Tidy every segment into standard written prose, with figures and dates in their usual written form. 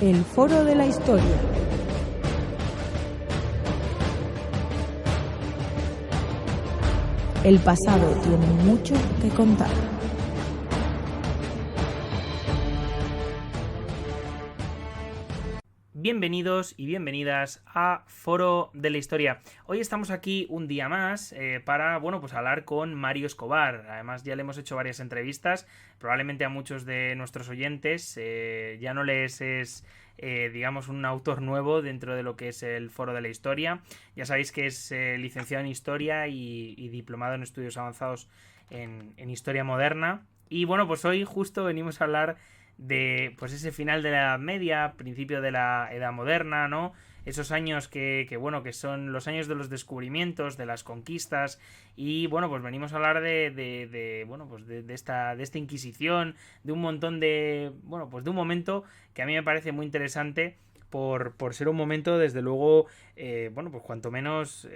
El Foro de la Historia. El pasado tiene mucho que contar. Bienvenidos y bienvenidas a Foro de la Historia. Hoy estamos aquí un día más para, pues hablar con Mario Escobar. Además ya le hemos hecho varias entrevistas, probablemente a muchos de nuestros oyentes ya no les es, digamos, un autor nuevo dentro de lo que es el Foro de la Historia. Ya sabéis que es licenciado en Historia y diplomado en Estudios Avanzados en Historia Moderna. Y bueno, pues hoy justo venimos a hablar de pues ese final de la Edad Media, principio de la Edad Moderna, ¿no? Esos años que son los años de los descubrimientos, de las conquistas, y bueno, pues venimos a hablar de esta Inquisición, de un montón pues de un momento que a mí me parece muy interesante por ser un momento, desde luego, pues cuanto menos,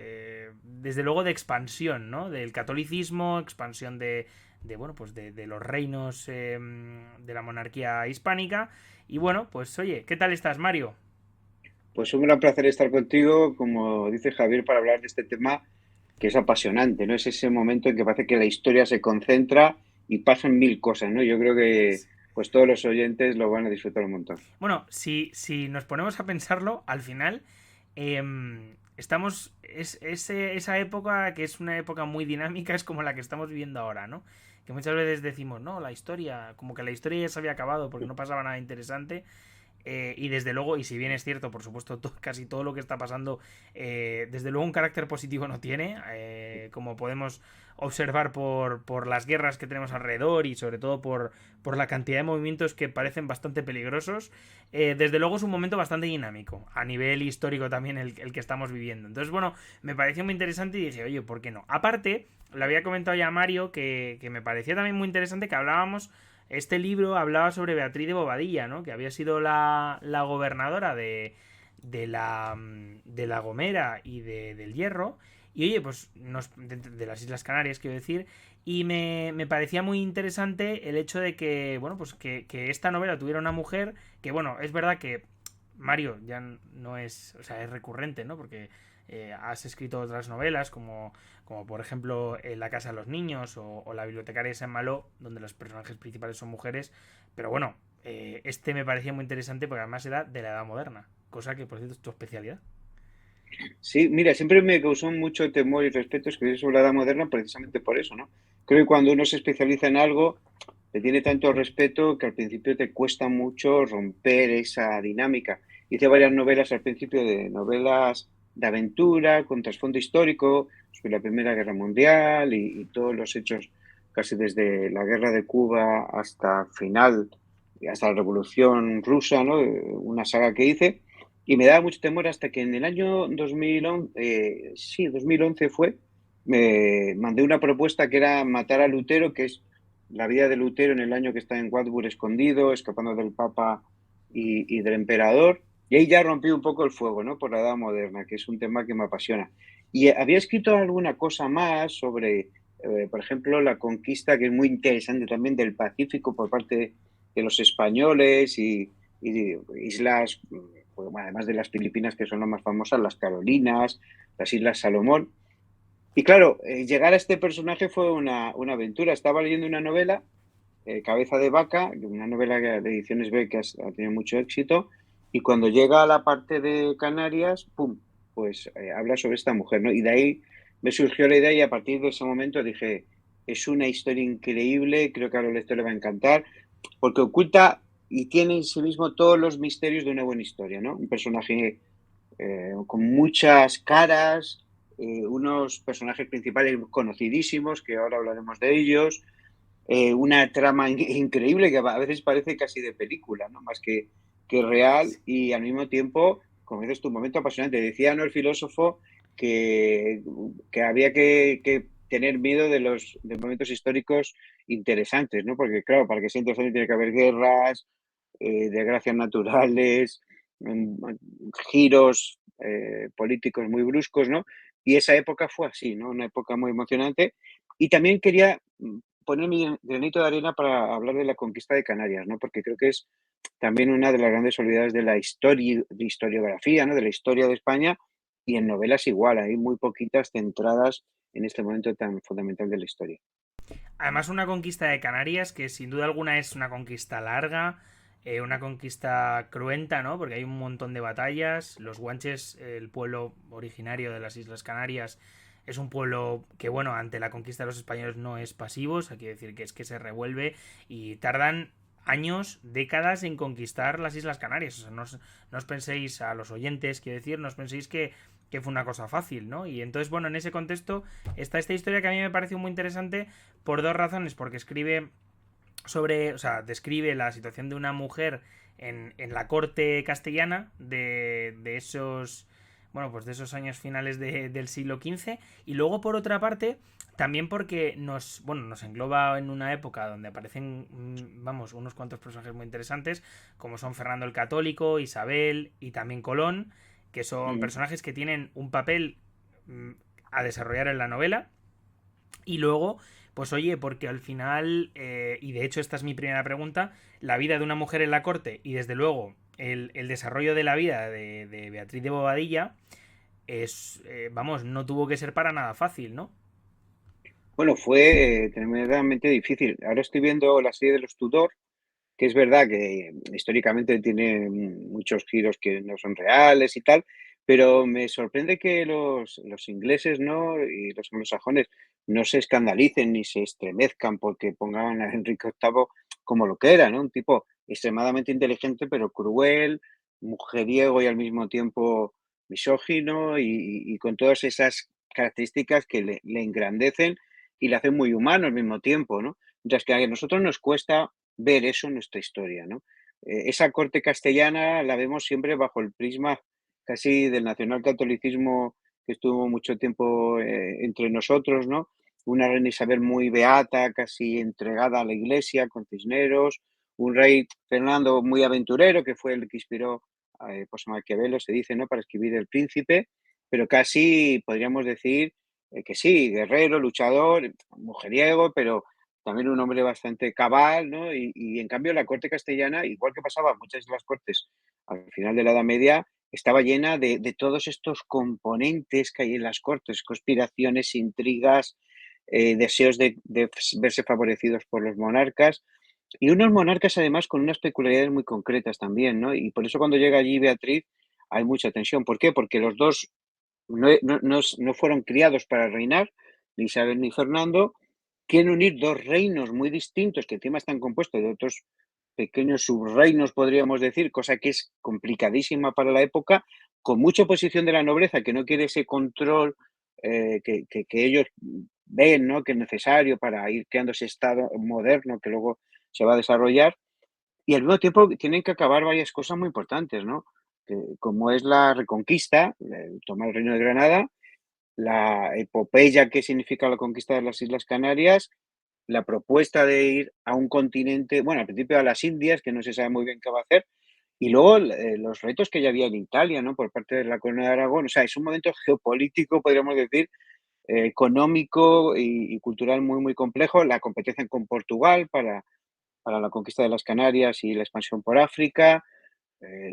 desde luego de expansión, ¿no? Del catolicismo, expansión de los reinos de la monarquía hispánica. Y bueno, pues oye, ¿qué tal estás, Mario? Pues un gran placer estar contigo, como dice Javier, para hablar de este tema que es apasionante, ¿no? Es ese momento en que parece que la historia se concentra y pasan mil cosas, ¿no? Yo creo que pues todos los oyentes lo van a disfrutar un montón. Bueno, si nos ponemos a pensarlo, al final esa época, que es una época muy dinámica, es como la que estamos viviendo ahora, ¿no? Que muchas veces decimos, no, la historia, como que la historia ya se había acabado porque no pasaba nada interesante. Y desde luego, y si bien es cierto, por supuesto, casi todo lo que está pasando, desde luego un carácter positivo no tiene, como podemos observar por las guerras que tenemos alrededor y sobre todo por la cantidad de movimientos que parecen bastante peligrosos. Desde luego es un momento bastante dinámico, a nivel histórico también el que estamos viviendo. Entonces, bueno, me pareció muy interesante y dije, oye, ¿por qué no? Aparte, le había comentado ya a Mario que me parecía también muy interesante que hablábamos. Este libro hablaba sobre Beatriz de Bobadilla, ¿no? Que había sido la gobernadora de La Gomera y del Hierro. Y oye, pues de las Islas Canarias, quiero decir. Y me parecía muy interesante el hecho de que, pues que esta novela tuviera una mujer que, bueno, es verdad que Mario ya no es, o sea, es recurrente, ¿no? Porque has escrito otras novelas como por ejemplo La Casa de los Niños o La Bibliotecaria de Saint Malo, donde los personajes principales son mujeres, pero bueno, este me parecía muy interesante porque además era de la Edad Moderna, cosa que por cierto es tu especialidad. Sí, mira, siempre me causó mucho temor y respeto escribir sobre la edad moderna precisamente por eso, ¿no? Creo que cuando uno se especializa en algo, le tiene tanto respeto que al principio te cuesta mucho romper esa dinámica. Hice varias novelas al principio de novelas de aventura, con trasfondo histórico, sobre la Primera Guerra Mundial y todos los hechos, casi desde la Guerra de Cuba hasta el final, hasta la Revolución Rusa, ¿no? Una saga que hice. Y me daba mucho temor hasta que en el año 2011, 2011 fue, me mandé una propuesta que era matar a Lutero, que es la vida de Lutero en el año que está en Wartburg escondido, escapando del Papa y del Emperador. Y ahí ya rompí un poco el fuego, ¿no? Por la Edad Moderna, que es un tema que me apasiona. Y había escrito alguna cosa más sobre, por ejemplo, la conquista, que es muy interesante también, del Pacífico por parte de los españoles y islas, pues, bueno, además de las Filipinas, que son las más famosas, las Carolinas, las Islas Salomón. Y claro, llegar a este personaje fue una aventura. Estaba leyendo una novela, Cabeza de Vaca, una novela de Ediciones B que ha tenido mucho éxito, y cuando llega a la parte de Canarias, ¡pum!, pues habla sobre esta mujer, ¿no? Y de ahí me surgió la idea y a partir de ese momento dije, es una historia increíble, creo que a los lectores le va a encantar, porque oculta y tiene en sí mismo todos los misterios de una buena historia, ¿no? Un personaje con muchas caras, unos personajes principales conocidísimos, que ahora hablaremos de ellos, una trama increíble que a veces parece casi de película, ¿no? Más que real y al mismo tiempo, como dices tu momento apasionante. Decía, ¿no?, el filósofo que había que tener miedo de momentos históricos interesantes, ¿no? Porque claro, para que sea interesante tiene que haber guerras, desgracias naturales, mm, giros políticos muy bruscos, ¿no? Y esa época fue así, ¿no? Una época muy emocionante. Y también quería poner mi granito de arena para hablar de la conquista de Canarias, ¿no? Porque creo que es también una de las grandes olvidadas de la de historiografía, ¿no? De la historia de España, y en novelas igual, hay muy poquitas centradas en este momento tan fundamental de la historia. Además, una conquista de Canarias que sin duda alguna es una conquista larga, una conquista cruenta, ¿no? Porque hay un montón de batallas. Los guanches, el pueblo originario de las Islas Canarias, es un pueblo que, bueno, ante la conquista de los españoles no es pasivo, o sea, quiere decir que es que se revuelve y tardan años, décadas en conquistar las Islas Canarias. O sea, no os penséis, a los oyentes, quiero decir, no os penséis que fue una cosa fácil, ¿no? Y entonces, bueno, en ese contexto está esta historia que a mí me pareció muy interesante por dos razones, porque escribe sobre, o sea, describe la situación de una mujer en la corte castellana de esos, bueno, pues de esos años finales del siglo XV, y luego por otra parte también porque nos engloba en una época donde aparecen, vamos, unos cuantos personajes muy interesantes, como son Fernando el Católico, Isabel y también Colón, que son Ujú. personajes que tienen un papel mm, a desarrollar en la novela. Y luego, pues oye, porque al final, y de hecho esta es mi primera pregunta, la vida de una mujer en la corte y desde luego el desarrollo de la vida de Beatriz de Bobadilla es, vamos, no tuvo que ser para nada fácil, ¿no? Bueno, fue tremendamente difícil. Ahora estoy viendo la serie de los Tudor, que es verdad que históricamente tiene muchos giros que no son reales y tal, pero me sorprende que los ingleses, ¿no? Y los anglosajones no se escandalicen ni se estremezcan porque pongan a Enrique VIII como lo que era, ¿no? Un tipo extremadamente inteligente, pero cruel, mujeriego y al mismo tiempo misógino y con todas esas características que le engrandecen y le hacen muy humano al mismo tiempo, ¿no? Mientras que a nosotros nos cuesta ver eso en nuestra historia, ¿no? Esa corte castellana la vemos siempre bajo el prisma casi del nacionalcatolicismo que estuvo mucho tiempo entre nosotros, ¿no? Una reina Isabel muy beata, casi entregada a la iglesia, con cisneros, un rey Fernando muy aventurero, que fue el que inspiró pues a Maquiavelo, se dice, ¿no? Para escribir El Príncipe, pero casi podríamos decir que sí, guerrero, luchador, mujeriego, pero también un hombre bastante cabal, ¿no? Y en cambio la corte castellana, igual que pasaba en muchas de las cortes al final de la Edad Media, estaba llena de todos estos componentes que hay en las cortes, conspiraciones, intrigas, deseos de verse favorecidos por los monarcas y unos monarcas además con unas peculiaridades muy concretas también, ¿no? Y por eso cuando llega allí Beatriz hay mucha tensión. ¿Por qué? Porque los dos no fueron criados para reinar, ni Isabel ni Fernando, quieren unir dos reinos muy distintos, que encima están compuestos de otros pequeños subreinos, podríamos decir, cosa que es complicadísima para la época, con mucha oposición de la nobleza, que no quiere ese control que ellos ven, ¿no? Que es necesario para ir creando ese Estado moderno que luego se va a desarrollar. Y al mismo tiempo tienen que acabar varias cosas muy importantes, ¿no? Como es la Reconquista, el tomar el Reino de Granada, la epopeya que significa la conquista de las Islas Canarias, la propuesta de ir a un continente, bueno, al principio a las Indias, que no se sabe muy bien qué va a hacer, y luego los retos que ya había en Italia, ¿no? Por parte de la Corona de Aragón. O sea, es un momento geopolítico, podríamos decir, económico y cultural muy, muy complejo. La competencia con Portugal para la conquista de las Canarias y la expansión por África,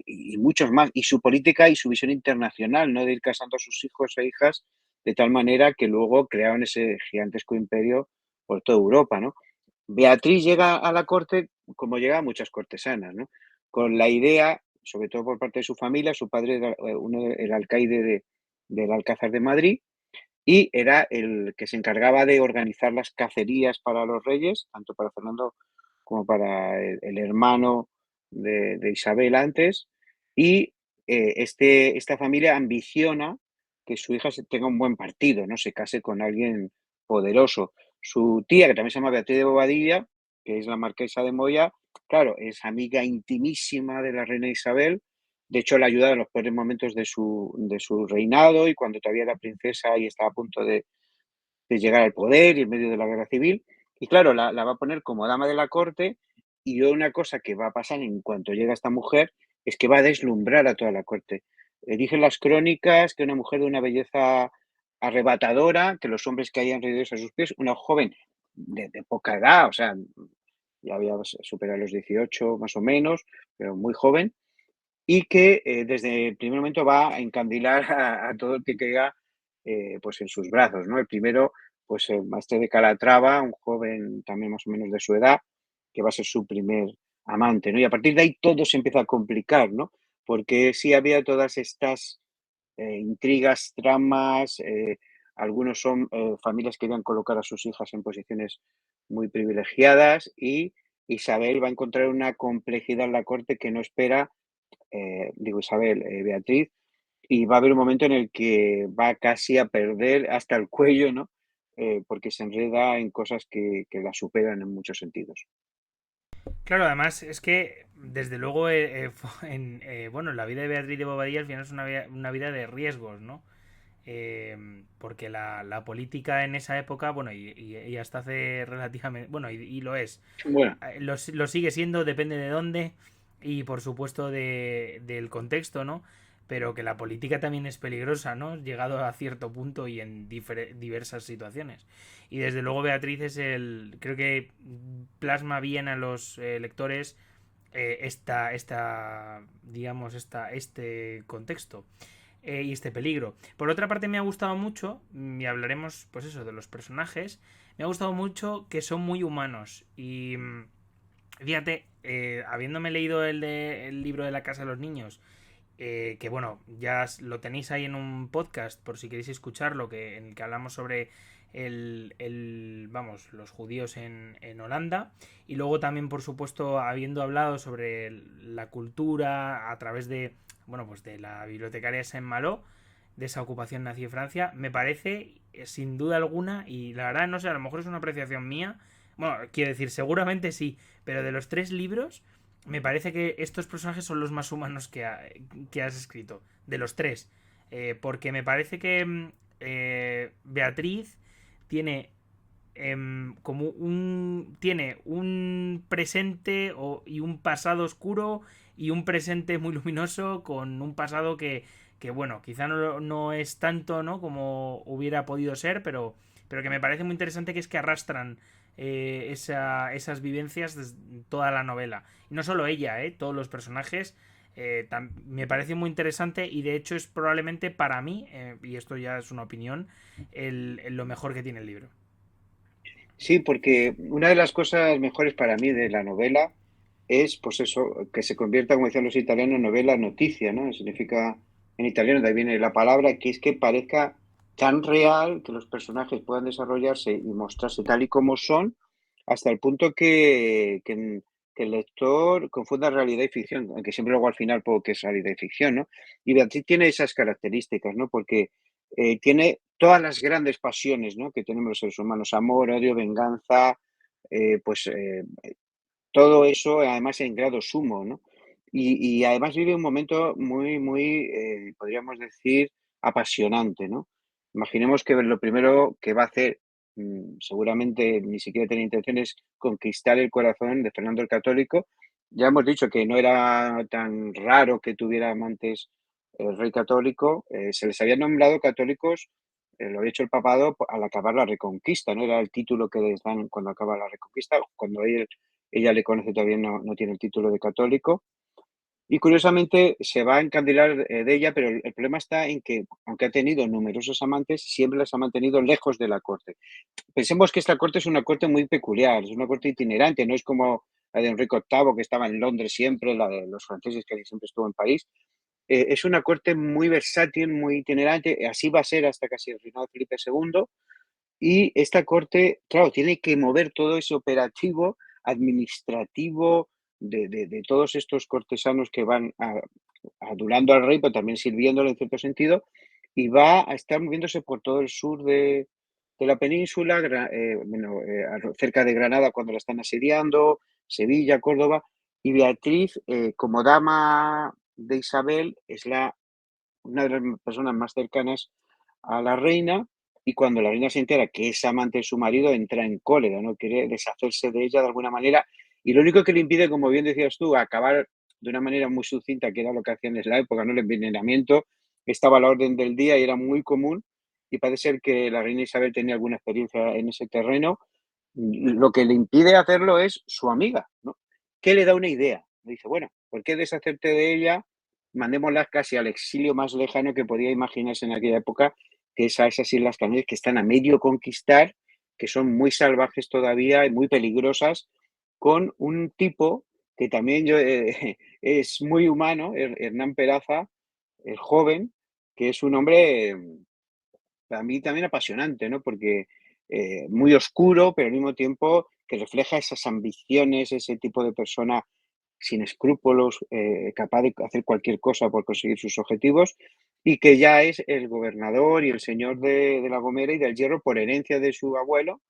y muchos más. Y su política y su visión internacional, ¿no? De ir casando a sus hijos e hijas de tal manera que luego crearon ese gigantesco imperio por toda Europa, ¿no? Beatriz llega a la corte como llega a muchas cortesanas, ¿no? Con la idea, sobre todo por parte de su familia, su padre era el alcaide del Alcázar de Madrid y era el que se encargaba de organizar las cacerías para los reyes, tanto para Fernando como para el hermano de Isabel antes. Y esta familia ambiciona que su hija tenga un buen partido, ¿no? Se case con alguien poderoso. Su tía, que también se llama Beatriz de Bobadilla, que es la marquesa de Moya, claro, es amiga intimísima de la reina Isabel. De hecho, la ayuda en los peores momentos de su reinado y cuando todavía era princesa y estaba a punto de llegar al poder y en medio de la guerra civil. Y claro, la va a poner como dama de la corte y una cosa que va a pasar en cuanto llega esta mujer es que va a deslumbrar a toda la corte. Dicen las crónicas que una mujer de una belleza arrebatadora, que los hombres caían rendidos a sus pies, una joven de poca edad, o sea, ya había superado los 18 más o menos, pero muy joven, y que desde el primer momento va a encandilar a todo el que caiga pues en sus brazos, ¿no? El primero, pues el maestre de Calatrava, un joven también más o menos de su edad, que va a ser su primer amante, ¿no? Y a partir de ahí todo se empieza a complicar, ¿no? Porque sí había todas estas intrigas, tramas, algunos son familias que querían colocar a sus hijas en posiciones muy privilegiadas y Isabel va a encontrar una complejidad en la corte que no espera, digo Isabel, Beatriz, y va a haber un momento en el que va casi a perder hasta el cuello, ¿no? Porque se enreda en cosas que la superan en muchos sentidos. Claro, además es que, desde luego, bueno, la vida de Beatriz de Bobadilla al final es una vida de riesgos, ¿no? Porque la política en esa época, bueno, y hasta hace relativamente, bueno, y lo es, Bueno, lo sigue siendo, depende de dónde y por supuesto del contexto, ¿no? Pero que la política también es peligrosa, ¿no? Llegado a cierto punto y en diversas situaciones. Y desde luego Beatriz creo que plasma bien a los lectores digamos, este contexto y este peligro. Por otra parte, me ha gustado mucho, y hablaremos, pues eso, de los personajes, me ha gustado mucho que son muy humanos. Y fíjate, habiéndome leído el libro de la Casa de los Niños, que bueno, ya lo tenéis ahí en un podcast por si queréis escucharlo, en el que hablamos sobre vamos, los judíos en Holanda, y luego también, por supuesto, habiendo hablado sobre la cultura a través de, bueno, pues de la bibliotecaria Saint-Malo, de esa ocupación nazi de Francia, me parece, sin duda alguna, y la verdad no sé, a lo mejor es una apreciación mía, bueno, quiero decir, seguramente sí, pero de los tres libros me parece que estos personajes son los más humanos que has escrito, de los tres. Porque me parece que Beatriz tiene tiene un presente y un pasado oscuro y un presente muy luminoso con un pasado que bueno, quizá no es tanto, ¿no? Como hubiera podido ser, pero que me parece muy interesante, que es que arrastran esas vivencias de toda la novela. Y no solo ella, todos los personajes. Me parece muy interesante, y de hecho es probablemente para mí, y esto ya es una opinión, lo mejor que tiene el libro. sí, porque una de las cosas mejores para mí de la novela es, pues eso, que se convierta, como decían los italianos, en novela noticia, ¿no? Significa en italiano, de ahí viene la palabra, que es que parezca tan real, que los personajes puedan desarrollarse y mostrarse tal y como son, hasta el punto que el lector confunda realidad y ficción, aunque siempre luego al final puedo que es realidad y ficción, ¿no? Y Beatriz tiene esas características, ¿no? Porque tiene todas las grandes pasiones, ¿no? Que tenemos los seres humanos: amor, odio, venganza, pues todo eso además en grado sumo, ¿no? Y además vive un momento muy, muy, podríamos decir, apasionante, ¿no? Imaginemos que lo primero que va a hacer, seguramente ni siquiera tiene intención, es conquistar el corazón de Fernando el Católico. Ya hemos dicho que no era tan raro que tuviera amantes el rey católico. Se les había nombrado católicos, lo había hecho el papado al acabar la Reconquista, ¿no? Era el título que les dan cuando acaba la Reconquista, cuando ella le conoce, todavía no tiene el título de católico. Y curiosamente se va a encandilar de ella, pero el problema está en que, aunque ha tenido numerosos amantes, siempre las ha mantenido lejos de la corte. Pensemos que esta corte es una corte muy peculiar, es una corte itinerante, no es como la de Enrique VIII, que estaba en Londres siempre, la de los franceses, que siempre estuvo en París. Es una corte muy versátil, muy itinerante, así va a ser hasta casi el reinado de Felipe II. Y esta corte, claro, tiene que mover todo ese operativo administrativo de todos estos cortesanos que van adulando al rey, pero también sirviéndolo en cierto sentido, y va a estar moviéndose por todo el sur de la península, cerca de Granada cuando la están asediando, Sevilla, Córdoba, y Beatriz, como dama de Isabel, es una de las personas más cercanas a la reina, y cuando la reina se entera que es amante de su marido, entra en cólera, ¿no? Quiere deshacerse de ella de alguna manera, y lo único que le impide, como bien decías tú, acabar de una manera muy sucinta, que era lo que hacían en la época, ¿no? El envenenamiento estaba a la orden del día y era muy común, y parece ser que la reina Isabel tenía alguna experiencia en ese terreno, Lo que le impide hacerlo es su amiga, ¿no? Que le da una idea. Le dice, bueno, ¿por qué deshacerte de ella? Mandémosla casi al exilio más lejano que podía imaginarse en aquella época, que es a esas Islas Canarias que están a medio conquistar, que son muy salvajes todavía y muy peligrosas, con un tipo que también es muy humano, Hernán Peraza, el joven, que es un hombre para mí también apasionante, ¿no? Porque muy oscuro, pero al mismo tiempo que refleja esas ambiciones, ese tipo de persona sin escrúpulos, capaz de hacer cualquier cosa por conseguir sus objetivos, y que ya es el gobernador y el señor de La Gomera y del Hierro por herencia de su abuelo,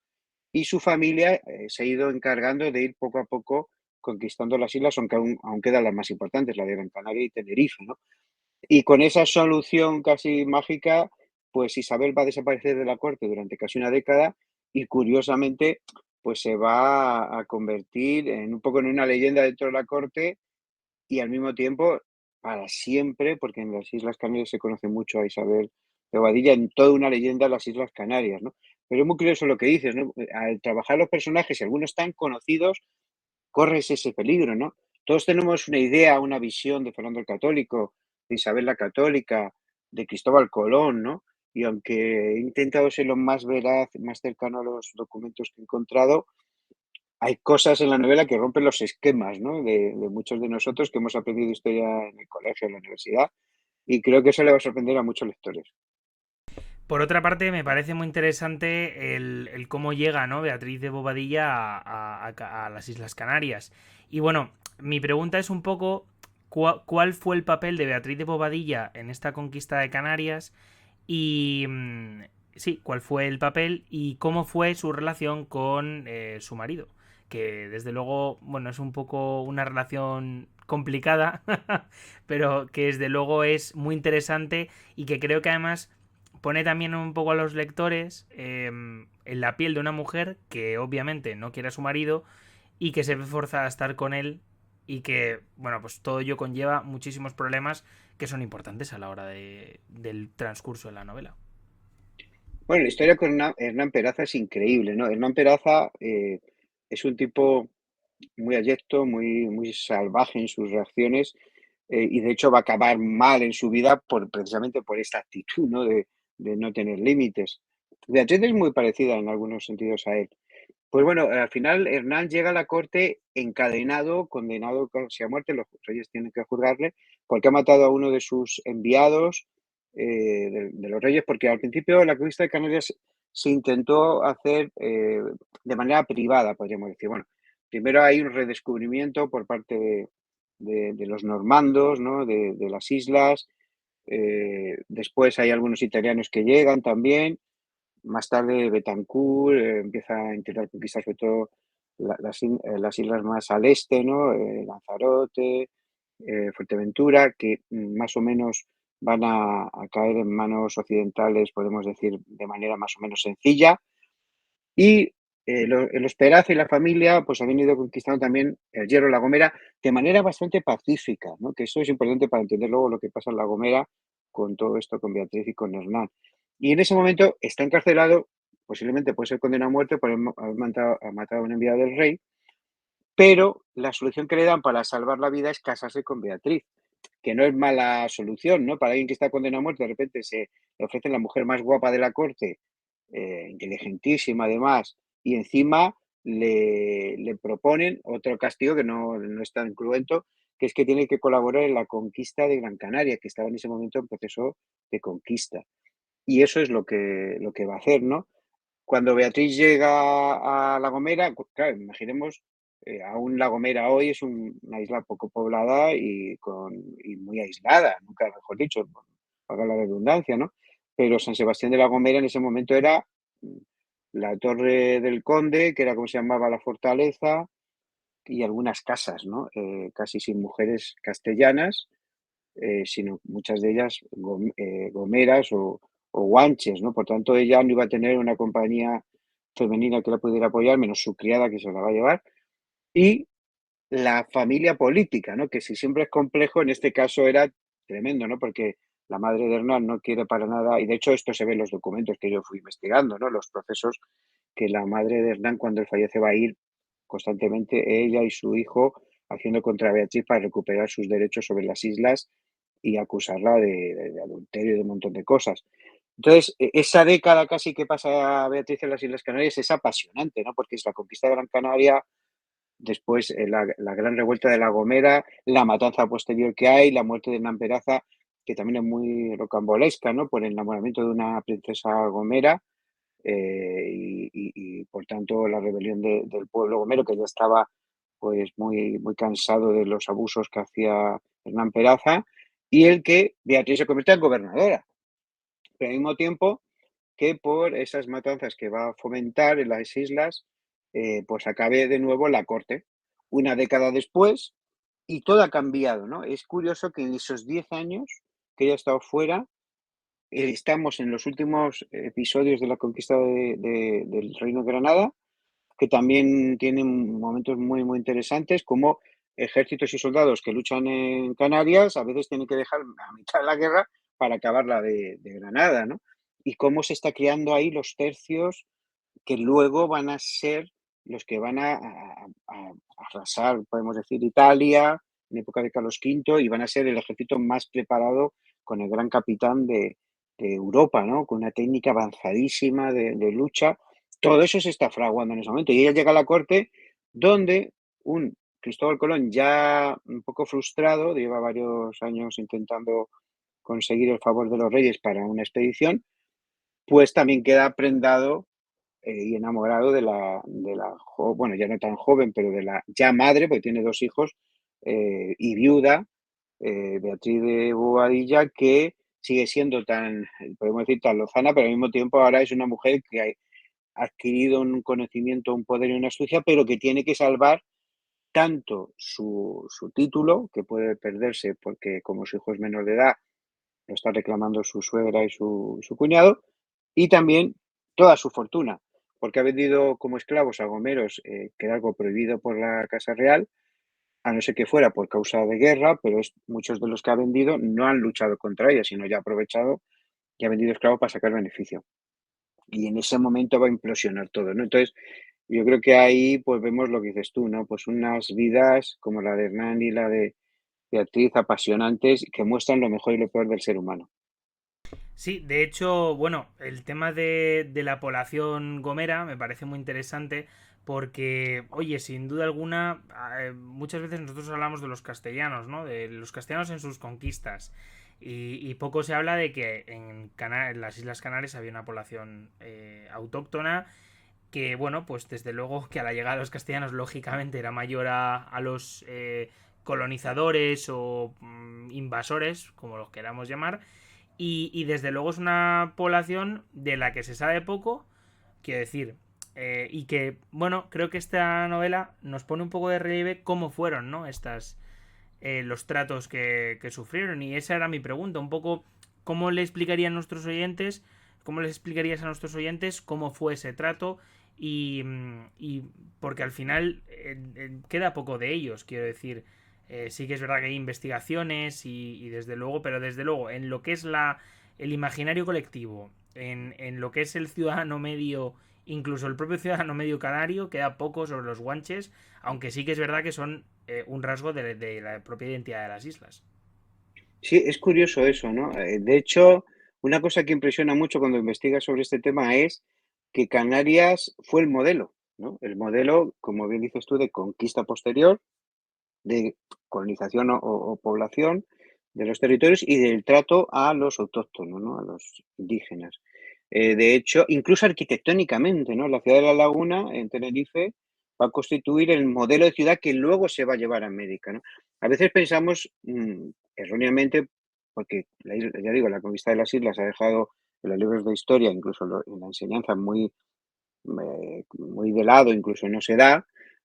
y su familia se ha ido encargando de ir poco a poco conquistando las islas, aunque aún quedan las más importantes, la de Gran Canaria y Tenerife, ¿no? Y con esa solución casi mágica, pues Isabel va a desaparecer de la corte durante casi una década y curiosamente, pues se va a convertir en un poco en una leyenda dentro de la corte y al mismo tiempo para siempre, porque en las Islas Canarias se conoce mucho a Isabel de Bobadilla, en toda una leyenda de las Islas Canarias, ¿no? Pero es muy curioso lo que dices, ¿no? Al trabajar los personajes, y algunos tan conocidos, corres ese peligro, ¿no? Todos tenemos una idea, una visión de Fernando el Católico, de Isabel la Católica, de Cristóbal Colón, ¿no? Y aunque he intentado ser lo más veraz, más cercano a los documentos que he encontrado, hay cosas en la novela que rompen los esquemas, ¿no? De muchos de nosotros que hemos aprendido historia en el colegio, en la universidad, y creo que eso le va a sorprender a muchos lectores. Por otra parte, me parece muy interesante el cómo llega, ¿no? Beatriz de Bobadilla a las Islas Canarias. Y bueno, mi pregunta es un poco cuál fue el papel de Beatriz de Bobadilla en esta conquista de Canarias y sí, cuál fue el papel y cómo fue su relación con su marido, que desde luego, bueno, es un poco una relación complicada, pero que desde luego es muy interesante y que creo que además pone también un poco a los lectores en la piel de una mujer que obviamente no quiere a su marido y que se ve forzada a estar con él y que, bueno, pues todo ello conlleva muchísimos problemas que son importantes a la hora del transcurso de la novela. Bueno, la historia con Hernán Peraza es increíble, ¿no? Hernán Peraza es un tipo muy abyecto, muy salvaje en sus reacciones, y de hecho va a acabar mal en su vida precisamente por esta actitud, ¿no? De no tener límites. Beatriz es muy parecida en algunos sentidos a él. Pues bueno, al final Hernán llega a la corte encadenado, condenado casi a muerte, los reyes tienen que juzgarle, porque ha matado a uno de sus enviados de los reyes, porque al principio la conquista de Canarias se intentó hacer de manera privada, podríamos decir. Bueno, primero hay un redescubrimiento por parte de los normandos, ¿no? De las islas, después hay algunos italianos que llegan también, más tarde Betancourt empieza a intentar conquistar sobre todo las islas más al este, ¿no? Lanzarote, Fuerteventura, que más o menos van a caer en manos occidentales, podemos decir, de manera más o menos sencilla. Y los Peraza y la familia pues han ido conquistando también el Hierro, La Gomera, de manera bastante pacífica, ¿no? Que eso es importante para entender luego lo que pasa en La Gomera con todo esto, con Beatriz y con Hernán. Y en ese momento está encarcelado, posiblemente puede ser condenado a muerte por haber matado a un enviado del rey, pero la solución que le dan para salvar la vida es casarse con Beatriz, que no es mala solución, ¿no? Para alguien que está condenado a muerte, de repente se le ofrecen la mujer más guapa de la corte, inteligentísima además, y encima le proponen otro castigo que no es tan cruento, que es que tiene que colaborar en la conquista de Gran Canaria, que estaba en ese momento en proceso de conquista. Y eso es lo que va a hacer, ¿no? Cuando Beatriz llega a La Gomera, claro, imaginemos, aún La Gomera hoy es una isla poco poblada y muy aislada, nunca mejor dicho, para la redundancia, ¿no? Pero San Sebastián de La Gomera en ese momento era mm, la Torre del Conde, que era como se llamaba la fortaleza, y algunas casas, ¿no? Casi sin mujeres castellanas, sino muchas de ellas gomeras o guanches, ¿no? Por tanto, ella no iba a tener una compañía femenina que la pudiera apoyar, menos su criada que se la va a llevar, y la familia política, ¿no? Que si siempre es complejo, en este caso era tremendo, ¿no? Porque la madre de Hernán no quiere para nada, y de hecho esto se ve en los documentos que yo fui investigando, ¿no? Los procesos que la madre de Hernán, cuando él fallece, va a ir constantemente, ella y su hijo, haciendo contra Beatriz para recuperar sus derechos sobre las islas y acusarla de adulterio y de un montón de cosas. Entonces, esa década casi que pasa Beatriz en las Islas Canarias es apasionante, ¿no? Porque es la conquista de Gran Canaria, después la gran revuelta de La Gomera, la matanza posterior que hay, la muerte de Hernán Peraza, que también es muy rocambolesca, ¿no? Por el enamoramiento de una princesa gomera, y por tanto la rebelión del pueblo gomero, que ya estaba pues muy cansado de los abusos que hacía Hernán Peraza, y el que Beatriz se convierte en gobernadora, pero al mismo tiempo que por esas matanzas que va a fomentar en las islas, pues acabe de nuevo la corte. Una década después, y todo ha cambiado, ¿no? Es curioso que en esos 10 años que ella ha estado fuera, estamos en los últimos episodios de la conquista del Reino de Granada, que también tienen momentos muy interesantes, como ejércitos y soldados que luchan en Canarias a veces tienen que dejar a mitad de la guerra para acabar la de Granada, ¿no? Y cómo se está creando ahí los tercios que luego van a ser los que van a arrasar, podemos decir, Italia en época de Carlos V, y van a ser el ejército más preparado con el gran capitán de Europa, ¿no? Con una técnica avanzadísima de lucha. Todo eso se está fraguando en ese momento. Y ella llega a la corte donde un Cristóbal Colón, ya un poco frustrado, lleva varios años intentando conseguir el favor de los reyes para una expedición, pues también queda prendado y enamorado bueno, ya no tan joven, pero de la ya madre, porque tiene 2 hijos, y viuda, Beatriz de Bobadilla, que sigue siendo tan, podemos decir, tan lozana, pero al mismo tiempo ahora es una mujer que ha adquirido un conocimiento, un poder y una astucia, pero que tiene que salvar tanto su título, que puede perderse porque como su hijo es menor de edad, lo está reclamando su suegra y su cuñado, y también toda su fortuna, porque ha vendido como esclavos a gomeros, que era algo prohibido por la Casa Real, a no ser que fuera por causa de guerra, pero muchos de los que ha vendido no han luchado contra ella, sino ya ha aprovechado y ha vendido esclavos para sacar beneficio. Y en ese momento va a implosionar todo, ¿no? Entonces, yo creo que ahí pues vemos lo que dices tú, ¿no? Pues unas vidas como la de Hernán y la de Beatriz apasionantes que muestran lo mejor y lo peor del ser humano. Sí, de hecho, bueno, el tema de la población gomera me parece muy interesante porque, oye, sin duda alguna, muchas veces nosotros hablamos de los castellanos, ¿no? De los castellanos en sus conquistas. Y poco se habla de que en las Islas Canarias había una población autóctona que, bueno, pues desde luego que a la llegada de los castellanos, lógicamente, era mayor a los colonizadores o invasores, como los queramos llamar, y desde luego es una población de la que se sabe poco, quiero decir, y que, bueno, creo que esta novela nos pone un poco de relieve cómo fueron, ¿no? Los tratos que sufrieron. Y esa era mi pregunta, un poco, ¿cómo le explicarían nuestros oyentes? ¿Cómo les explicarías a nuestros oyentes cómo fue ese trato? Y porque al final queda poco de ellos, quiero decir. Sí que es verdad que hay investigaciones y desde luego, pero desde luego, en lo que es el imaginario colectivo, en lo que es el ciudadano medio, incluso el propio ciudadano medio canario, queda poco sobre los guanches, aunque sí que es verdad que son un rasgo de la propia identidad de las islas. Sí, es curioso eso, ¿no? De hecho, una cosa que impresiona mucho cuando investigas sobre este tema es que Canarias fue el modelo, ¿no? El modelo, como bien dices tú, de conquista posterior, de colonización o población de los territorios y del trato a los autóctonos, ¿no? A los indígenas. De hecho, incluso arquitectónicamente, ¿no? La ciudad de La Laguna, en Tenerife, va a constituir el modelo de ciudad que luego se va a llevar a América, ¿no? A veces pensamos erróneamente, porque ya digo, la conquista de las islas ha dejado en los libros de historia, incluso en la enseñanza, muy de lado, incluso no se da,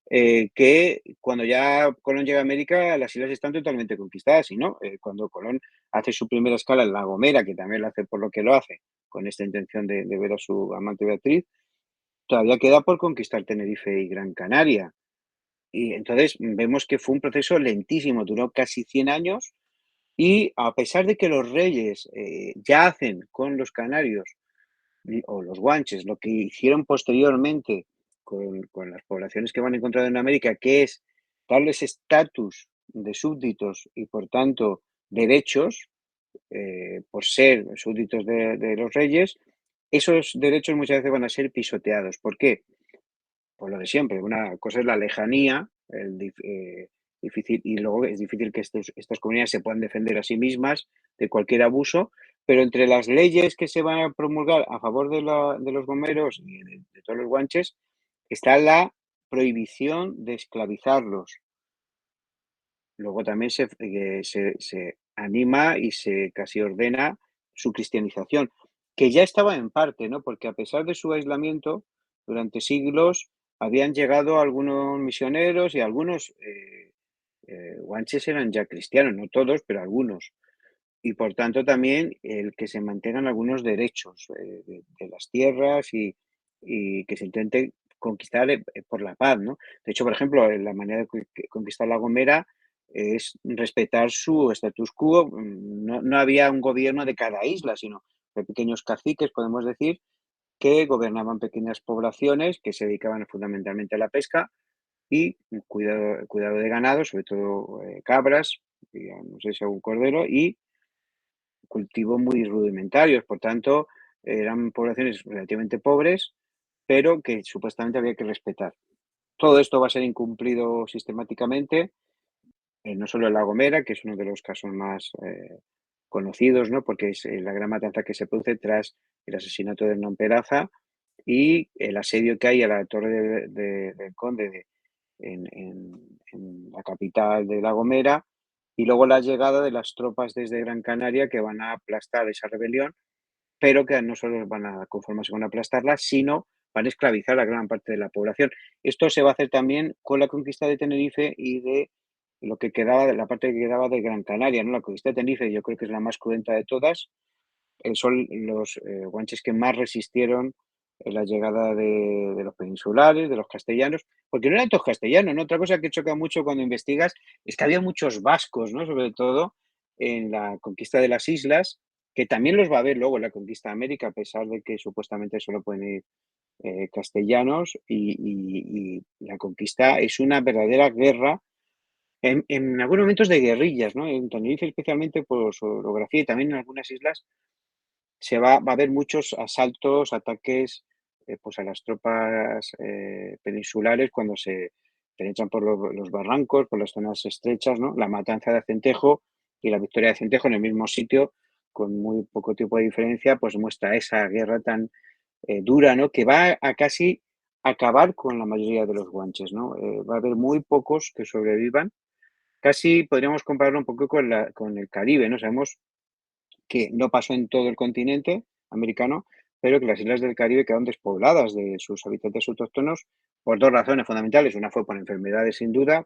que cuando ya Colón llega a América, las islas están totalmente conquistadas, y no, cuando Colón hace su primera escala en La Gomera, que también lo hace por lo que lo hace, con esta intención de ver a su amante Beatriz, todavía queda por conquistar Tenerife y Gran Canaria. Y entonces vemos que fue un proceso lentísimo, duró casi 100 años, y a pesar de que los reyes ya hacen con los canarios o los guanches, lo que hicieron posteriormente con las poblaciones que van encontrando en América, que es darles estatus de súbditos y, por tanto, derechos, por ser súbditos de los reyes, esos derechos muchas veces van a ser pisoteados. ¿Por qué? Por lo de siempre. Una cosa es la lejanía, difícil, y luego es difícil que estas comunidades se puedan defender a sí mismas de cualquier abuso, pero entre las leyes que se van a promulgar a favor de los gomeros y de todos los guanches, está la prohibición de esclavizarlos. Luego también se anima y se casi ordena su cristianización, que ya estaba en parte, ¿no? Porque a pesar de su aislamiento, durante siglos habían llegado algunos misioneros y algunos guanches eran ya cristianos, no todos, pero algunos. Y por tanto también el que se mantengan algunos derechos de las tierras y que se intente conquistar por la paz, ¿no? De hecho, por ejemplo, la manera de conquistar La Gomera es respetar su status quo. No había un gobierno de cada isla, sino de pequeños caciques, podemos decir, que gobernaban pequeñas poblaciones que se dedicaban fundamentalmente a la pesca y cuidado de ganado, sobre todo cabras, y no sé si algún cordero, y cultivos muy rudimentarios. Por tanto, eran poblaciones relativamente pobres, pero que supuestamente había que respetar. Todo esto va a ser incumplido sistemáticamente, no solo en La Gomera, que es uno de los casos más conocidos, ¿no? Porque es la gran matanza que se produce tras el asesinato de Hernán Peraza y el asedio que hay a la Torre del Conde en la capital de La Gomera, y luego la llegada de las tropas desde Gran Canaria que van a aplastar esa rebelión, pero que no solo van a conformarse con aplastarla, sino van a esclavizar a gran parte de la población. Esto se va a hacer también con la conquista de Tenerife y de lo que quedaba, de la parte que quedaba de Gran Canaria, ¿no? La conquista de Tenerife yo creo que es la más cruenta de todas. Son los guanches que más resistieron la llegada de los peninsulares, de los castellanos, porque no eran todos castellanos, ¿no? Otra cosa que choca mucho cuando investigas es que había muchos vascos, ¿no? Sobre todo en la conquista de las islas, que también los va a haber luego en la conquista de América, a pesar de que supuestamente solo pueden ir castellanos, y la conquista es una verdadera guerra, en algunos momentos de guerrillas, ¿no? En Tenerife especialmente por su orografía y también en algunas islas va a haber muchos asaltos, ataques, pues a las tropas peninsulares cuando se penetran por los barrancos, por las zonas estrechas, ¿no? La matanza de Acentejo y la victoria de Acentejo en el mismo sitio, con muy poco tiempo de diferencia, pues muestra esa guerra tan dura, ¿no? Que va a casi acabar con la mayoría de los guanches, ¿no? Va a haber muy pocos que sobrevivan. Casi podríamos compararlo un poco con el Caribe, ¿no? Sabemos que no pasó en todo el continente americano, pero que las islas del Caribe quedaron despobladas de sus habitantes autóctonos por dos razones fundamentales. Una fue por enfermedades, sin duda,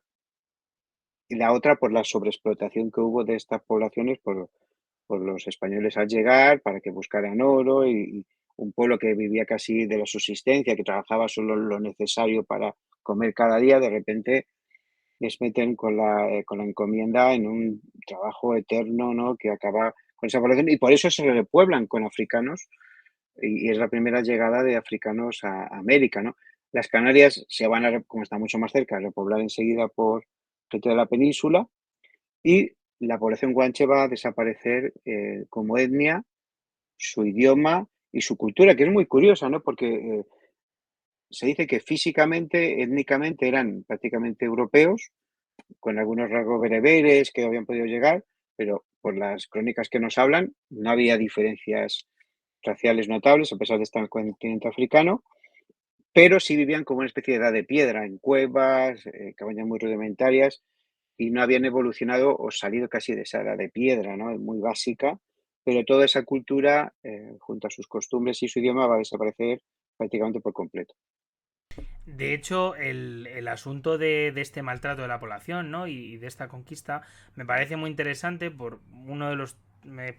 y la otra por la sobreexplotación que hubo de estas poblaciones por los españoles al llegar, para que buscaran oro, y un pueblo que vivía casi de la subsistencia, que trabajaba solo lo necesario para comer cada día, de repente les meten con la encomienda en un trabajo eterno, ¿no? Que acaba con esa población, y por eso se repueblan con africanos, y es la primera llegada de africanos a América, ¿no? Las Canarias se van a, como está mucho más cerca, a repoblar enseguida por gente de la península, y la población guanche va a desaparecer como etnia, su idioma y su cultura, que es muy curiosa, ¿no? Porque se dice que físicamente, étnicamente eran prácticamente europeos, con algunos rasgos bereberes que habían podido llegar, pero por las crónicas que nos hablan, no había diferencias raciales notables, a pesar de estar en el continente africano, pero sí vivían como una especie de edad de piedra, en cuevas, cabañas muy rudimentarias, y no habían evolucionado o salido casi de esa edad de piedra, ¿no? Muy básica, pero toda esa cultura, junto a sus costumbres y su idioma, va a desaparecer prácticamente por completo. De hecho, el asunto de este maltrato de la población, ¿no? Y de esta conquista me parece muy interesante por uno de los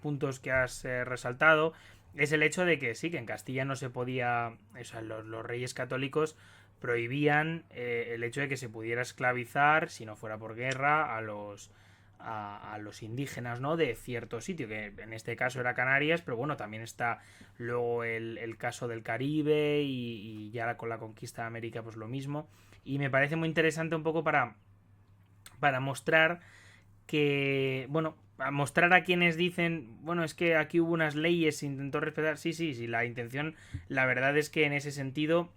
puntos que has resaltado, es el hecho de que sí, que en Castilla no se podía, o sea, los reyes católicos prohibían el hecho de que se pudiera esclavizar, si no fuera por guerra, a los indígenas, ¿no? De cierto sitio, que en este caso era Canarias, pero bueno, también está luego el caso del Caribe y ya con la conquista de América pues lo mismo. Y me parece muy interesante un poco para mostrar que, bueno, a mostrar a quienes dicen, bueno, es que aquí hubo unas leyes, se intentó respetar, sí, sí, sí, la intención, la verdad es que en ese sentido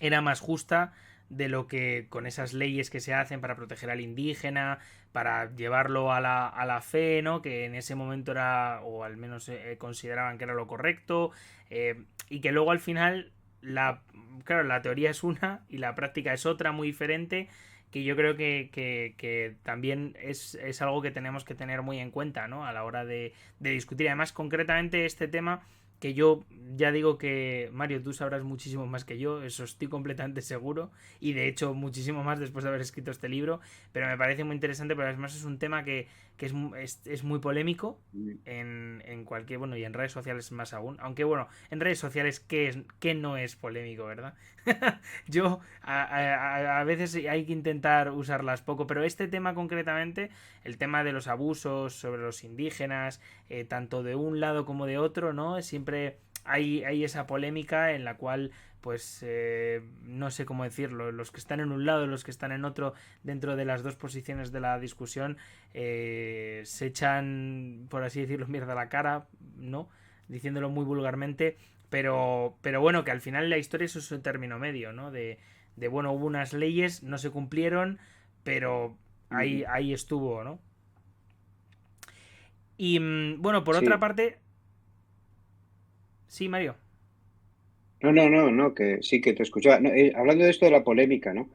era más justa de lo que con esas leyes que se hacen para proteger al indígena, para llevarlo a la fe, ¿no? Que en ese momento era, o al menos consideraban que era lo correcto, y que luego al final, claro, la teoría es una y la práctica es otra muy diferente, que yo creo que también es algo que tenemos que tener muy en cuenta, ¿no? A la hora de discutir. Además, concretamente este tema que yo ya digo que, Mario, tú sabrás muchísimo más que yo, eso estoy completamente seguro, y de hecho muchísimo más después de haber escrito este libro, pero me parece muy interesante, pero además es un tema que es muy polémico en cualquier, bueno, y en redes sociales más aún, aunque bueno, en redes sociales, ¿qué no es polémico, verdad? Yo a veces hay que intentar usarlas poco, pero este tema concretamente, el tema de los abusos sobre los indígenas, tanto de un lado como de otro, ¿no? Siempre hay esa polémica en la cual, pues, no sé cómo decirlo, los que están en un lado y los que están en otro, dentro de las dos posiciones de la discusión, se echan, por así decirlo, mierda a la cara, ¿no? Diciéndolo muy vulgarmente, pero bueno, que al final la historia es su término medio, ¿no? Bueno, hubo unas leyes, no se cumplieron, pero ahí estuvo, ¿no? Y bueno, por otra Sí. parte, sí, Mario. No, que sí que te escuchaba. No, hablando de esto de la polémica, ¿no?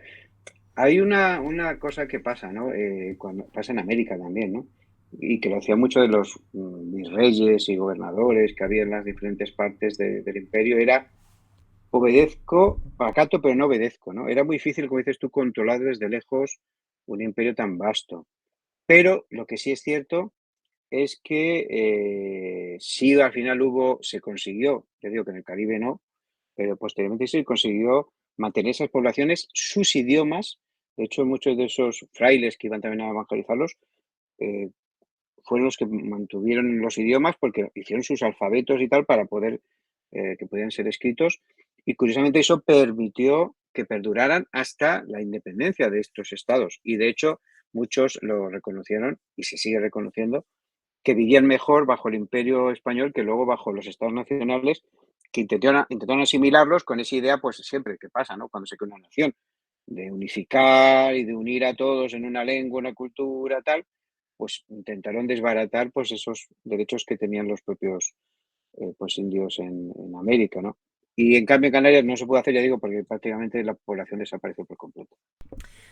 Hay una cosa que pasa, ¿no? Cuando pasa en América también, ¿no? Y que lo hacía mucho de los virreyes y gobernadores que había en las diferentes partes del imperio, era obedezco, acato, pero no obedezco, ¿no? Era muy difícil, como dices tú, controlar desde lejos un imperio tan vasto. Pero lo que sí es cierto es que sí al final se consiguió, yo digo que en el Caribe no, pero posteriormente se consiguió mantener esas poblaciones, sus idiomas. De hecho, muchos de esos frailes que iban también a evangelizarlos eh, fueron los que mantuvieron los idiomas porque hicieron sus alfabetos y tal para poder que pudieran ser escritos. Y curiosamente eso permitió que perduraran hasta la independencia de estos estados. Y de hecho, muchos lo reconocieron y se sigue reconociendo que vivían mejor bajo el imperio español que luego bajo los estados nacionales que intentaron asimilarlos con esa idea, pues siempre que pasa, ¿no? Cuando se crea una nación, de unificar y de unir a todos en una lengua, una cultura, tal, pues intentaron desbaratar pues esos derechos que tenían los propios pues indios en América, ¿no? Y en cambio en Canarias no se puede hacer, ya digo, porque prácticamente la población desapareció por completo.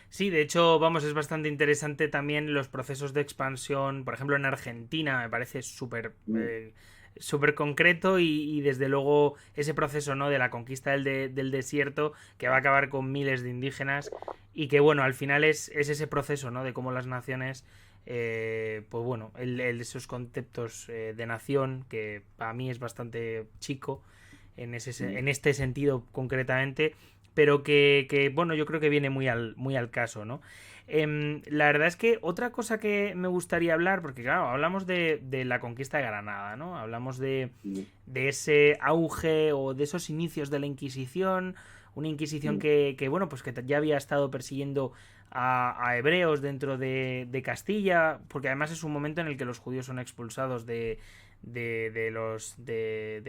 Sí, de hecho, vamos, es bastante interesante también los procesos de expansión, por ejemplo, en Argentina, me parece súper Mm. súper concreto y desde luego ese proceso, ¿no? De la conquista del desierto que va a acabar con miles de indígenas y que bueno, al final es ese proceso, ¿no? De cómo las naciones, pues bueno, esos conceptos de nación que para mí es bastante chico Mm. en este sentido concretamente, pero bueno, yo creo que viene muy al caso, ¿no? La verdad es que otra cosa que me gustaría hablar, porque claro, hablamos de la conquista de Granada, ¿no? Hablamos Mm. de ese auge o de esos inicios de la Inquisición, una Inquisición Mm. bueno, pues que ya había estado persiguiendo a hebreos dentro de Castilla, porque además es un momento en el que los judíos son expulsados de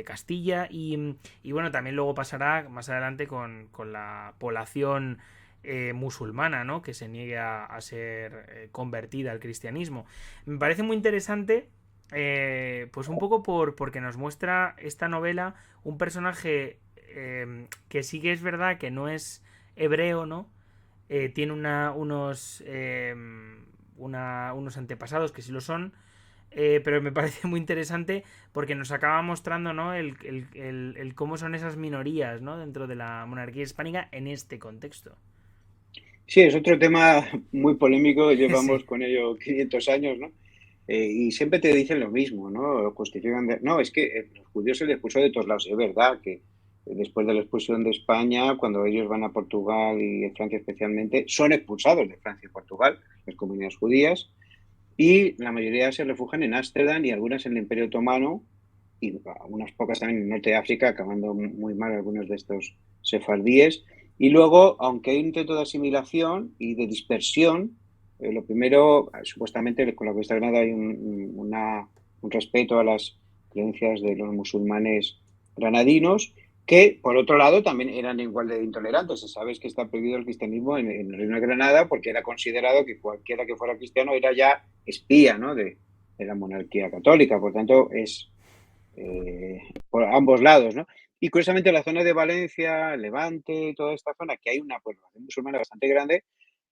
Castilla y bueno, también luego pasará más adelante con la población musulmana, ¿no? Que se niegue a ser convertida al cristianismo. Me parece muy interesante, pues un poco porque nos muestra esta novela un personaje que sí que es verdad que no es hebreo, ¿no? Tiene unos antepasados que sí lo son, pero me parece muy interesante porque nos acaba mostrando, ¿no? El cómo son esas minorías, ¿no? Dentro de la monarquía hispánica en este contexto. Sí, es otro tema muy polémico, Sí. llevamos con ello 500 años, ¿no? Y siempre te dicen lo mismo, ¿no? Justifican, no, es que los judíos se les expulsó de todos lados. Es verdad que después de la expulsión de España, cuando ellos van a Portugal y en Francia especialmente, son expulsados de Francia y Portugal, las comunidades judías, y la mayoría se refugian en Ámsterdam y algunas en el Imperio Otomano y unas pocas también en el norte de África, acabando muy mal algunos de estos sefardíes. Y luego, aunque hay un intento de asimilación y de dispersión, lo primero, supuestamente con la conquista de Granada hay un respeto a las creencias de los musulmanes granadinos, que por otro lado también eran igual de intolerantes. Sabes que está prohibido el cristianismo en el Reino de Granada porque era considerado que cualquiera que fuera cristiano era ya espía, ¿no?, de la monarquía católica. Por tanto, es por ambos lados, ¿no? Y curiosamente la zona de Valencia, Levante, toda esta zona, que hay una población musulmana bastante grande,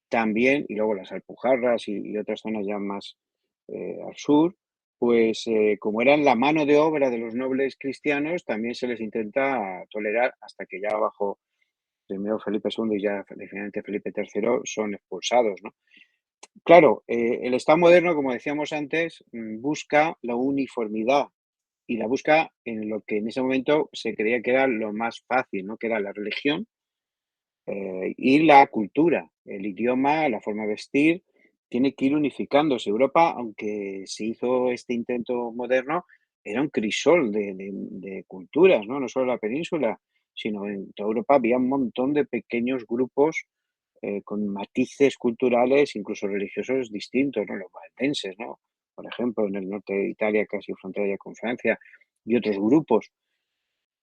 también, y luego las Alpujarras y otras zonas ya más al sur, pues como eran la mano de obra de los nobles cristianos, también se les intenta tolerar hasta que ya bajo primero Felipe II y ya finalmente Felipe III son expulsados, ¿no? Claro, el Estado moderno, como decíamos antes, busca la uniformidad y la busca en lo que en ese momento se creía que era lo más fácil, ¿no?, que era la religión y la cultura, el idioma, la forma de vestir, tiene que ir unificándose. Europa, aunque se hizo este intento moderno, era un crisol de culturas, ¿no? No solo la península, sino en toda Europa había un montón de pequeños grupos con matices culturales, incluso religiosos distintos, ¿no? Los valdenses, ¿no? Por ejemplo, en el norte de Italia, casi frontera ya con Francia, y otros grupos.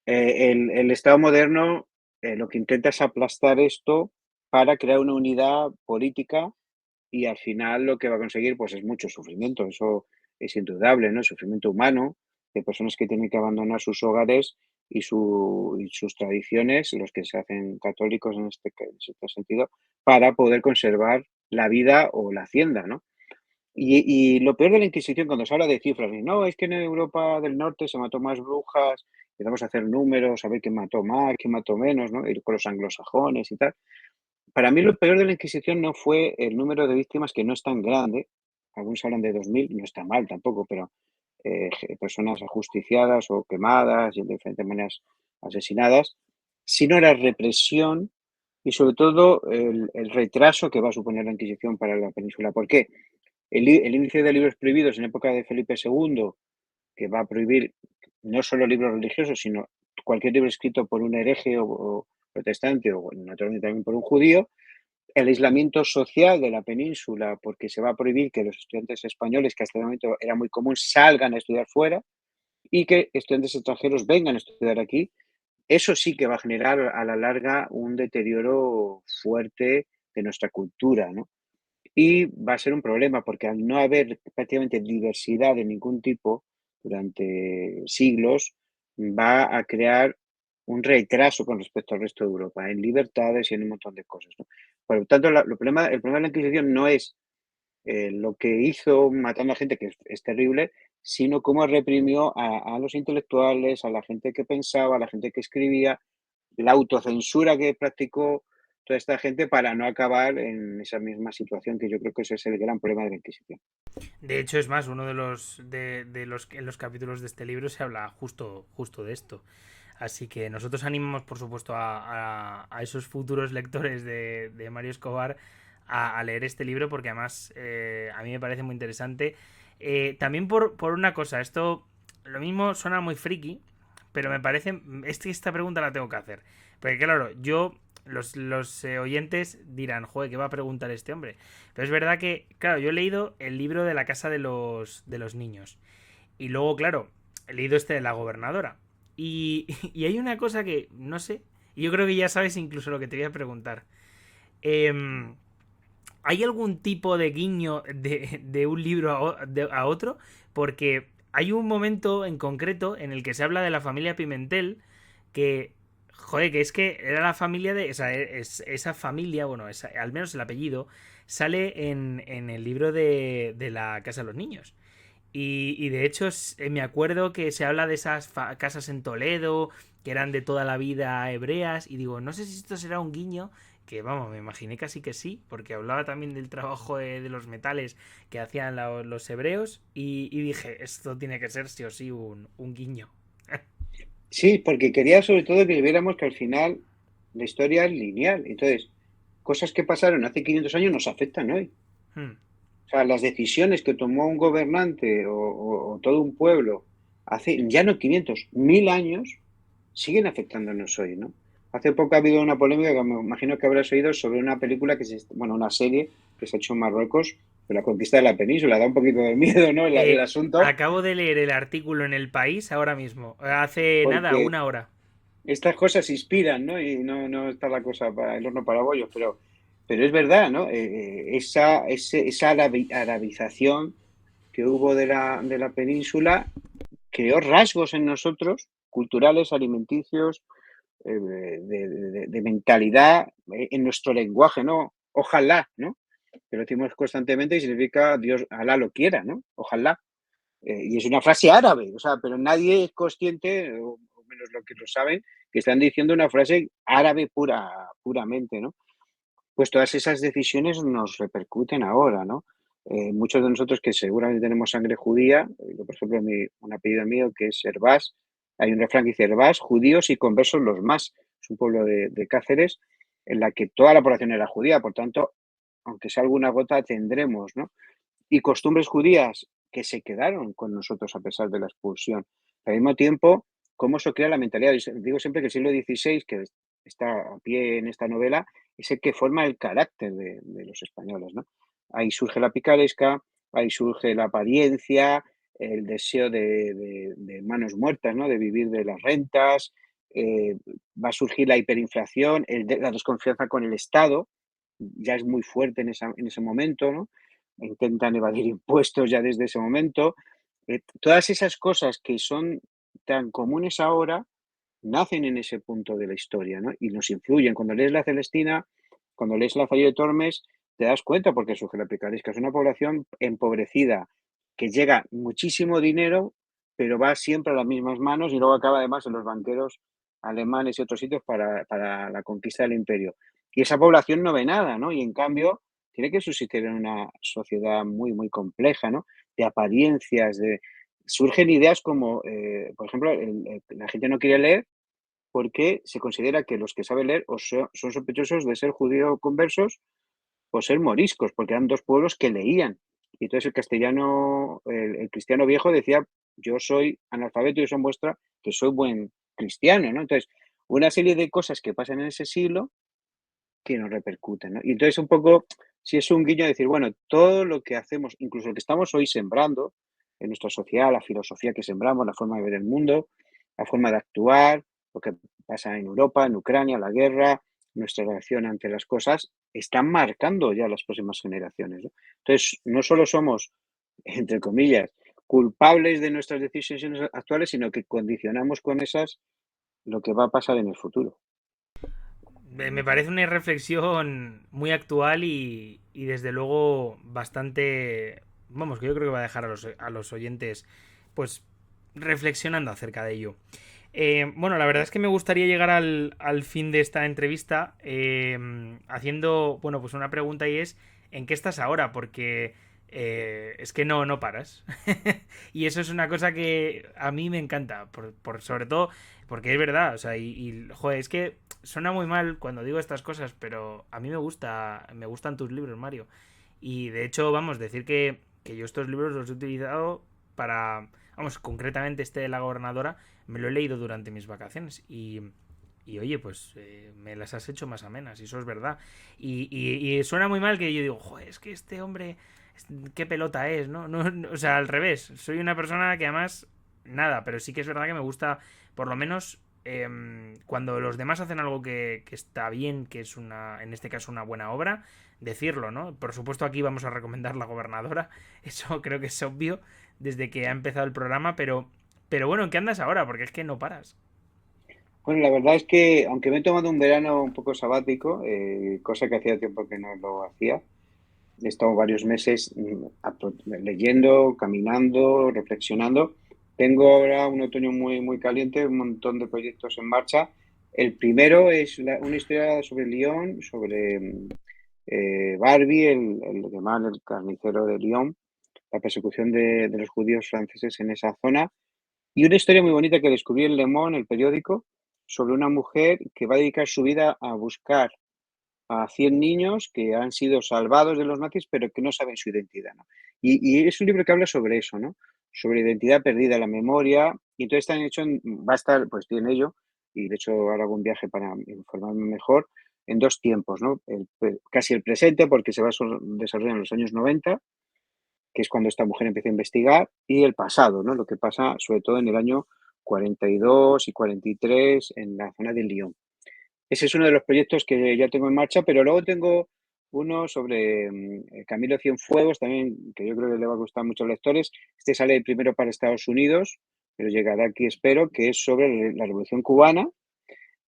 El Estado moderno lo que intenta es aplastar esto para crear una unidad política y al final lo que va a conseguir pues es mucho sufrimiento, eso es indudable, ¿no? El sufrimiento humano de personas que tienen que abandonar sus hogares y sus tradiciones, los que se hacen católicos en este sentido, para poder conservar la vida o la hacienda, ¿no? Y lo peor de la Inquisición, cuando se habla de cifras, y no, es que en Europa del Norte se mató más brujas, empezamos a hacer números, a ver quién mató más, quién mató menos, ¿no? Ir con los anglosajones y tal. Para mí lo peor de la Inquisición no fue el número de víctimas, que no es tan grande, algunos hablan de 2000, no está mal tampoco, pero personas ajusticiadas o quemadas y de diferentes maneras asesinadas, sino la represión y sobre todo el retraso que va a suponer la Inquisición para la península. ¿Por qué? El índice de libros prohibidos en época de Felipe II, que va a prohibir no solo libros religiosos, sino cualquier libro escrito por un hereje o protestante o naturalmente también por un judío, el aislamiento social de la península, porque se va a prohibir que los estudiantes españoles, que hasta el momento era muy común, salgan a estudiar fuera y que estudiantes extranjeros vengan a estudiar aquí. Eso sí que va a generar a la larga un deterioro fuerte de nuestra cultura, ¿no? Y va a ser un problema porque al no haber prácticamente diversidad de ningún tipo durante siglos, va a crear un retraso con respecto al resto de Europa, en libertades y en un montón de cosas, ¿no? Por lo tanto, el problema de la Inquisición no es lo que hizo matando a gente, que es terrible, sino cómo reprimió a los intelectuales, a la gente que pensaba, a la gente que escribía, la autocensura que practicó toda esta gente para no acabar en esa misma situación, que yo creo que ese es el gran problema de la Inquisición. De hecho, es más, uno en los capítulos de este libro se habla justo de esto. Así que nosotros animamos, por supuesto, a esos futuros lectores de Mario Escobar a leer este libro porque además a mí me parece muy interesante. También por una cosa, esto lo mismo suena muy friki, pero me parece, esta pregunta la tengo que hacer. Porque claro, los oyentes dirán, joder, ¿qué va a preguntar este hombre? Pero es verdad que, claro, yo he leído el libro de la casa de los niños. Y luego, claro, he leído este de la gobernadora. Y hay una cosa que no sé. Y yo creo que ya sabes incluso lo que te voy a preguntar. ¿Hay algún tipo de guiño de un libro a otro? Porque hay un momento en concreto en el que se habla de la familia Pimentel que, joder, que es que era la familia de... O sea, esa familia, bueno, al menos el apellido, sale en el libro de la Casa de los Niños. Y de hecho me acuerdo que se habla de esas casas en Toledo, que eran de toda la vida hebreas, y digo, no sé si esto será un guiño, que vamos, me imaginé casi que sí, porque hablaba también del trabajo de los metales que hacían los hebreos, y dije, esto tiene que ser sí o sí un guiño. Sí, porque quería sobre todo que viéramos que al final la historia es lineal. Entonces, cosas que pasaron hace 500 años nos afectan hoy. Hmm. O sea, las decisiones que tomó un gobernante o todo un pueblo hace ya no 500, 1000 años, siguen afectándonos hoy, ¿no? Hace poco ha habido una polémica que me imagino que habrás oído sobre una película bueno, una serie que se ha hecho en Marruecos de la conquista de la península. Da un poquito de miedo, ¿no? El asunto, Acabo de leer el artículo en El País ahora mismo, hace nada, porque una hora. estas cosas inspiran, ¿no? Y no está la cosa para el horno para bollos, pero es verdad, ¿no? Esa arabización que hubo de la península creó rasgos en nosotros, culturales, alimenticios, de mentalidad, en nuestro lenguaje, ¿no? Ojalá, ¿no? Que lo decimos constantemente y significa Dios, Alá lo quiera, ¿no? Ojalá. Y es una frase árabe, o sea, pero nadie es consciente, o menos los que lo saben, que están diciendo una frase árabe puramente, ¿no? Pues todas esas decisiones nos repercuten ahora, ¿no? Muchos de nosotros que seguramente tenemos sangre judía, por ejemplo, un apellido mío que es Hervás, hay un refrán que dice Hervás, judíos y conversos los más. Es un pueblo de Cáceres en la que toda la población era judía, por tanto, aunque sea alguna gota, tendremos, ¿no? Y costumbres judías que se quedaron con nosotros a pesar de la expulsión. Al mismo tiempo, cómo eso crea la mentalidad. Yo digo siempre que el siglo XVI, que está a pie en esta novela, es el que forma el carácter de los españoles, ¿no? Ahí surge la picaresca, ahí surge la apariencia, el deseo de manos muertas, ¿no? De vivir de las rentas, va a surgir la hiperinflación, la desconfianza con el Estado, ya es muy fuerte en ese momento, ¿no? Intentan evadir impuestos ya desde ese momento. Todas esas cosas que son tan comunes ahora nacen en ese punto de la historia, ¿no? Y nos influyen. Cuando lees La Celestina, cuando lees La Falla de Tormes, te das cuenta porque surge la picaresca. Es una población empobrecida, que llega muchísimo dinero, pero va siempre a las mismas manos y luego acaba además en los banqueros alemanes y otros sitios para la conquista del imperio. Y esa población no ve nada, ¿no? Y en cambio tiene que subsistir en una sociedad muy, muy compleja, ¿no? De apariencias, surgen ideas como, por ejemplo, la gente no quiere leer porque se considera que los que saben leer son sospechosos de ser judío conversos o ser moriscos, porque eran dos pueblos que leían. Y entonces el castellano, el cristiano viejo decía, yo soy analfabeto y eso muestra que soy buen cristiano, ¿no? Entonces, una serie de cosas que pasan en ese siglo que nos repercuten, ¿no? Y entonces un poco, si es un guiño a decir, bueno, todo lo que hacemos, incluso lo que estamos hoy sembrando en nuestra sociedad, la filosofía que sembramos, la forma de ver el mundo, la forma de actuar, lo que pasa en Europa, en Ucrania, la guerra, nuestra reacción ante las cosas, están marcando ya las próximas generaciones, ¿no? Entonces, no solo somos, entre comillas, culpables de nuestras decisiones actuales, sino que condicionamos con esas lo que va a pasar en el futuro. Me parece una reflexión muy actual y desde luego bastante... Vamos, que yo creo que va a dejar a los oyentes pues reflexionando acerca de ello. Bueno, la verdad es que me gustaría llegar al fin de esta entrevista haciendo, bueno, pues una pregunta y es, ¿en qué estás ahora? Porque es que no paras. Y eso es una cosa que a mí me encanta, sobre todo porque es verdad, o sea, joder, es que suena muy mal cuando digo estas cosas, pero a mí me gustan tus libros, Mario. Y de hecho, vamos, decir que yo estos libros los he utilizado para, vamos, concretamente este de la gobernadora, me lo he leído durante mis vacaciones y oye, pues me las has hecho más amenas, y eso es verdad. Y suena muy mal que yo digo, joder, es que este hombre, qué pelota es, ¿no? O sea, al revés, soy una persona que además, nada, pero sí que es verdad que me gusta, por lo menos, cuando los demás hacen algo que está bien, que es una, en este caso, una buena obra, decirlo, ¿no? Por supuesto, aquí vamos a recomendar La Gobernadora, eso creo que es obvio desde que ha empezado el programa, pero bueno, ¿en qué andas ahora? Porque es que no paras. Bueno, la verdad es que, aunque me he tomado un verano un poco sabático, cosa que hacía tiempo que no lo hacía, he estado varios meses leyendo, caminando, reflexionando. Tengo ahora un otoño muy, muy caliente, un montón de proyectos en marcha. El primero es una historia sobre Lyon, sobre Barbie, el alemán, el carnicero de Lyon, la persecución de los judíos franceses en esa zona. Y una historia muy bonita que descubrí en Le Monde, el periódico, sobre una mujer que va a dedicar su vida a buscar a 100 niños que han sido salvados de los nazis, pero que no saben su identidad, ¿no? Y es un libro que habla sobre eso, ¿no? Sobre identidad perdida, la memoria, y entonces están hecho va a estar, pues estoy en ello, y de hecho ahora hago un viaje para informarme mejor, en dos tiempos, ¿no? Casi el presente, porque se va a desarrollar en los años 90, que es cuando esta mujer empieza a investigar, y el pasado, ¿no? Lo que pasa sobre todo en el año 42 y 43 en la zona de Lyon. Ese es uno de los proyectos que ya tengo en marcha, pero luego tengo uno sobre Camilo Cienfuegos, también, que yo creo que le va a gustar mucho a los lectores. Este sale primero para Estados Unidos, pero llegará aquí, espero, que es sobre la Revolución Cubana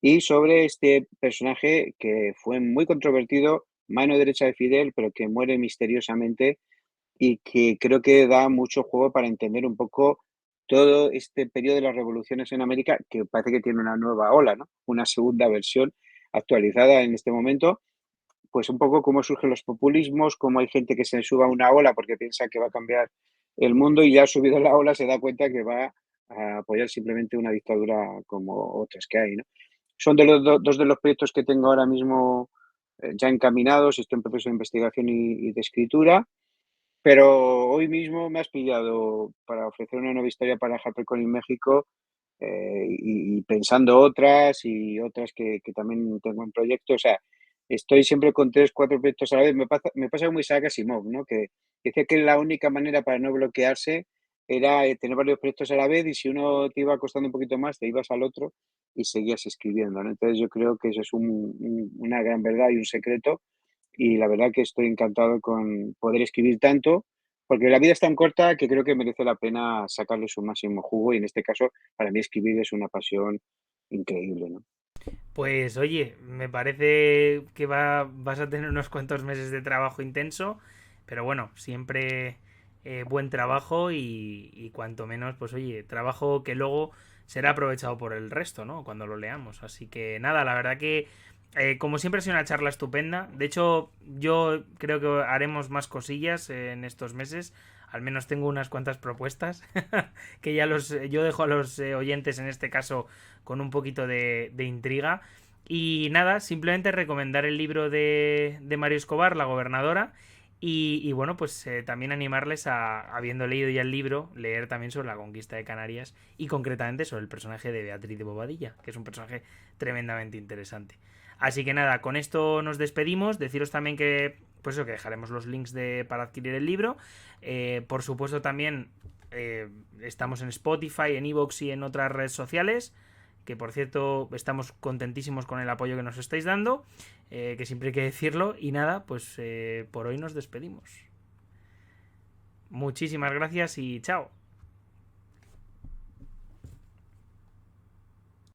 y sobre este personaje que fue muy controvertido, mano derecha de Fidel, pero que muere misteriosamente y que creo que da mucho juego para entender un poco todo este periodo de las revoluciones en América, que parece que tiene una nueva ola, ¿no? Una segunda versión actualizada en este momento, pues un poco cómo surgen los populismos, cómo hay gente que se suba a una ola porque piensa que va a cambiar el mundo y ya ha subido la ola se da cuenta que va a apoyar simplemente una dictadura como otras que hay, ¿no? Son de los dos de los proyectos que tengo ahora mismo ya encaminados, estoy en proceso de investigación y de escritura. Pero hoy mismo me has pillado para ofrecer una nueva historia para HarperCollins México, y pensando otras y otras que también tengo en proyecto. O sea, estoy siempre con 3 4 proyectos a la vez. Me pasa como Isaac Asimov, ¿no? Que decía que la única manera para no bloquearse era, tener varios proyectos a la vez y si uno te iba costando un poquito más, te ibas al otro y seguías escribiendo, ¿no? Entonces yo creo que eso es una gran verdad y un secreto y la verdad que estoy encantado con poder escribir tanto, porque la vida es tan corta que creo que merece la pena sacarle su máximo jugo y en este caso para mí escribir es una pasión increíble, ¿no? Pues oye, me parece que vas a tener unos cuantos meses de trabajo intenso, pero bueno, siempre buen trabajo y cuanto menos, pues oye, trabajo que luego será aprovechado por el resto, ¿no? Cuando lo leamos. Así que nada, la verdad que como siempre ha sido una charla estupenda. De hecho, yo creo que haremos más cosillas en estos meses. Al menos tengo unas cuantas propuestas que ya yo dejo a los oyentes en este caso con un poquito de intriga. Y nada, simplemente recomendar el libro de Mario Escobar, La Gobernadora. Y bueno, pues también animarles habiendo leído ya el libro, leer también sobre la conquista de Canarias y concretamente sobre el personaje de Beatriz de Bobadilla, que es un personaje tremendamente interesante. Así que nada, con esto nos despedimos. Deciros también que, pues eso, que dejaremos los links para adquirir el libro. Por supuesto también estamos en Spotify, en Evox y en otras redes sociales. Que por cierto estamos contentísimos con el apoyo que nos estáis dando. Que siempre hay que decirlo. Y nada, pues por hoy nos despedimos. Muchísimas gracias y chao.